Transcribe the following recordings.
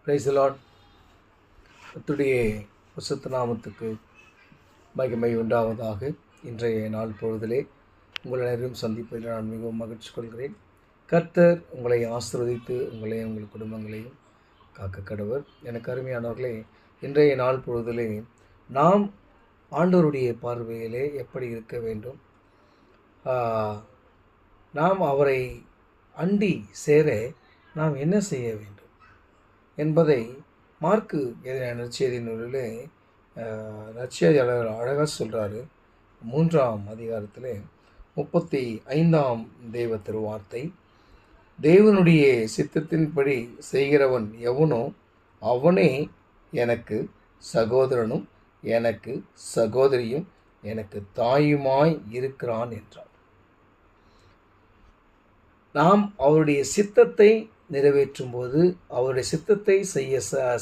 Praise the Lord. கர்த்தருடைய பரிசுத்த நாமத்துக்கு மகிமை உண்டாவதாக. இன்றைய நாள் பொழுதிலே உங்கள் அனைவரும் சந்திப்பதில் நான் மிகவும் மகிழ்ச்சி கொள்கிறேன். கர்த்தர் உங்களை ஆசீர்வதித்து உங்களையும் உங்கள் குடும்பங்களையும் காக்க கடவர். எனக்கு அருமையானவர்களே, இன்றைய நாள் பொழுதிலே நாம் ஆண்டவருடைய பார்வையிலே எப்படி இருக்க வேண்டும், நாம் அவரை அண்டி சேர நாம் என்ன செய்ய வேண்டும் என்பதை மார்க்கு எழுதின நற்செய்தி நூலிலே நற்செய்தியாளர் அழகாக சொல்கிறாரு. 3ஆம் அதிகாரத்தில் 35ஆம் தேவ திருவார்த்தை, தேவனுடைய சித்தத்தின்படி செய்கிறவன் எவனோ அவனே எனக்கு சகோதரனும் எனக்கு சகோதரியும் எனக்கு தாயுமாய் இருக்கிறான் என்றார். நாம் அவருடைய சித்தத்தை நிறைவேற்றும் போது, அவருடைய சித்தத்தை செய்ய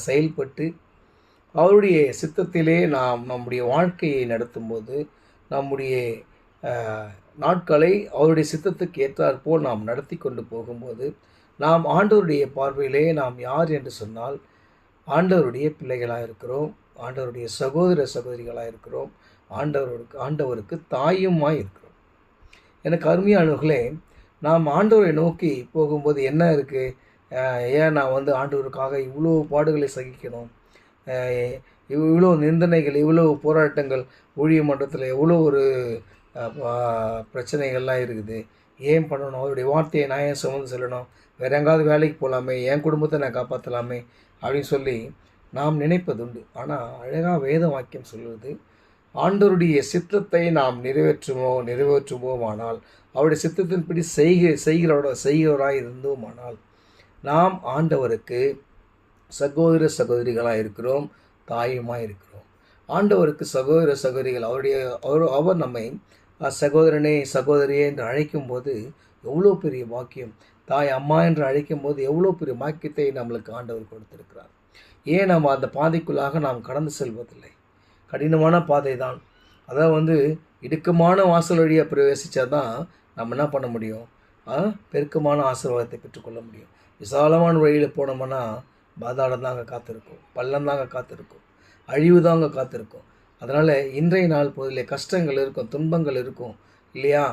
செயல்பட்டு அவருடைய சித்தத்திலே நாம் நம்முடைய வாழ்க்கையை நடத்தும்போது, நம்முடைய நாட்களை அவருடைய சித்தத்துக்கு ஏற்றாற்போல் நாம் நடத்தி கொண்டு போகும்போது, நாம் ஆண்டவருடைய பார்வையிலே நாம் யார் என்று சொன்னால் ஆண்டவருடைய பிள்ளைகளாக இருக்கிறோம், ஆண்டவருடைய சகோதர சகோதரிகளாக இருக்கிறோம், ஆண்டவருக்கு தாயுமாய் இருக்கிறோம். எனக்கு அருமையானவர்களே, நாம் ஆண்டவரை நோக்கி போகும்போது என்ன இருக்குது, ஏன் நான் ஆண்டவருக்காக இவ்வளோ பாடுகளை சகிக்கணும், இவ்வளோ நிந்தனைகள், இவ்வளோ போராட்டங்கள், ஊழிய மன்றத்தில் எவ்வளோ ஒரு பிரச்சனைகள்லாம் இருக்குது, ஏன் பண்ணணும், அவருடைய வார்த்தையை நான் ஏன் சுமந்து செல்லணும், வேறு எங்காவது வேலைக்கு போகலாமே, என் குடும்பத்தை நான் காப்பாற்றலாமே அப்படின்னு சொல்லி நாம் நினைப்பதுண்டு. ஆனால் அழகாக வேத வாக்கியம் சொல்வது, ஆண்டவருடைய சித்தத்தை நாம் நிறைவேற்றுவோமானால், அவருடைய சித்தத்தின்படி செய்கிறவராக இருந்தோமானால், நாம் ஆண்டவருக்கு சகோதர சகோதரிகளாக இருக்கிறோம், தாயுமாய் இருக்கிறோம். ஆண்டவருக்கு சகோதர சகோதரிகள், அவர் நம்மை சகோதரனே சகோதரியே என்று அழைக்கும்போது எவ்வளோ பெரிய வாக்கியம், தாய் அம்மா என்று அழைக்கும்போது எவ்வளோ பெரிய வாக்கியத்தை நம்மளுக்கு ஆண்டவர் கொடுத்திருக்கிறார். ஏன் நம்ம அந்த பாதைக்குள்ளாக நாம் கடந்து செல்வதில்லை? கடினமான பாதை தான். அதான் இடுக்கமான வாசல் வழியாக பிரவேசித்தா தான் நம்ம என்ன பண்ண முடியும், பெருக்கமான ஆசீர்வாதத்தை பெற்றுக்கொள்ள முடியும். விசாலமான வழியில் போனோம்னா பாதாளம் தாங்க காத்திருக்கும், பள்ளம் தாங்க காத்திருக்கும், அழிவு தாங்க காத்திருக்கும். அதனால் இன்றைய நாள் பொழுதிலே கஷ்டங்கள் இருக்கும், துன்பங்கள் இருக்கும் இல்லையா?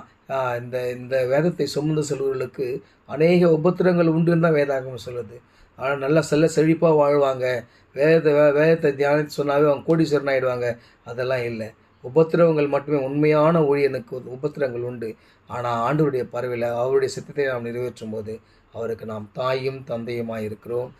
இந்த வேதத்தை சுமந்து செல்வர்களுக்கு அநேக உபத்திரங்கள் உண்டுன்னு தான் வேதாகமம் சொல்லுது. ஆனால் நல்லா செழிப்பாக வாழ்வாங்க, வேதத்தை தியானித்து சொன்னாவே அவங்க கோடீஸ்வரன் ஆகிடுவாங்க. அதெல்லாம் இல்லை. உபத்திரவங்கள் மட்டுமே, உண்மையான ஊழியனுக்கு உபத்திரங்கள் உண்டு. ஆனால் ஆண்டவருடைய பார்வையில் அவருடைய சித்தத்தை நாம் நிறைவேற்றும் போது அவருக்கு நாம் தாயும் தந்தையுமாய் இருக்கிறோம்.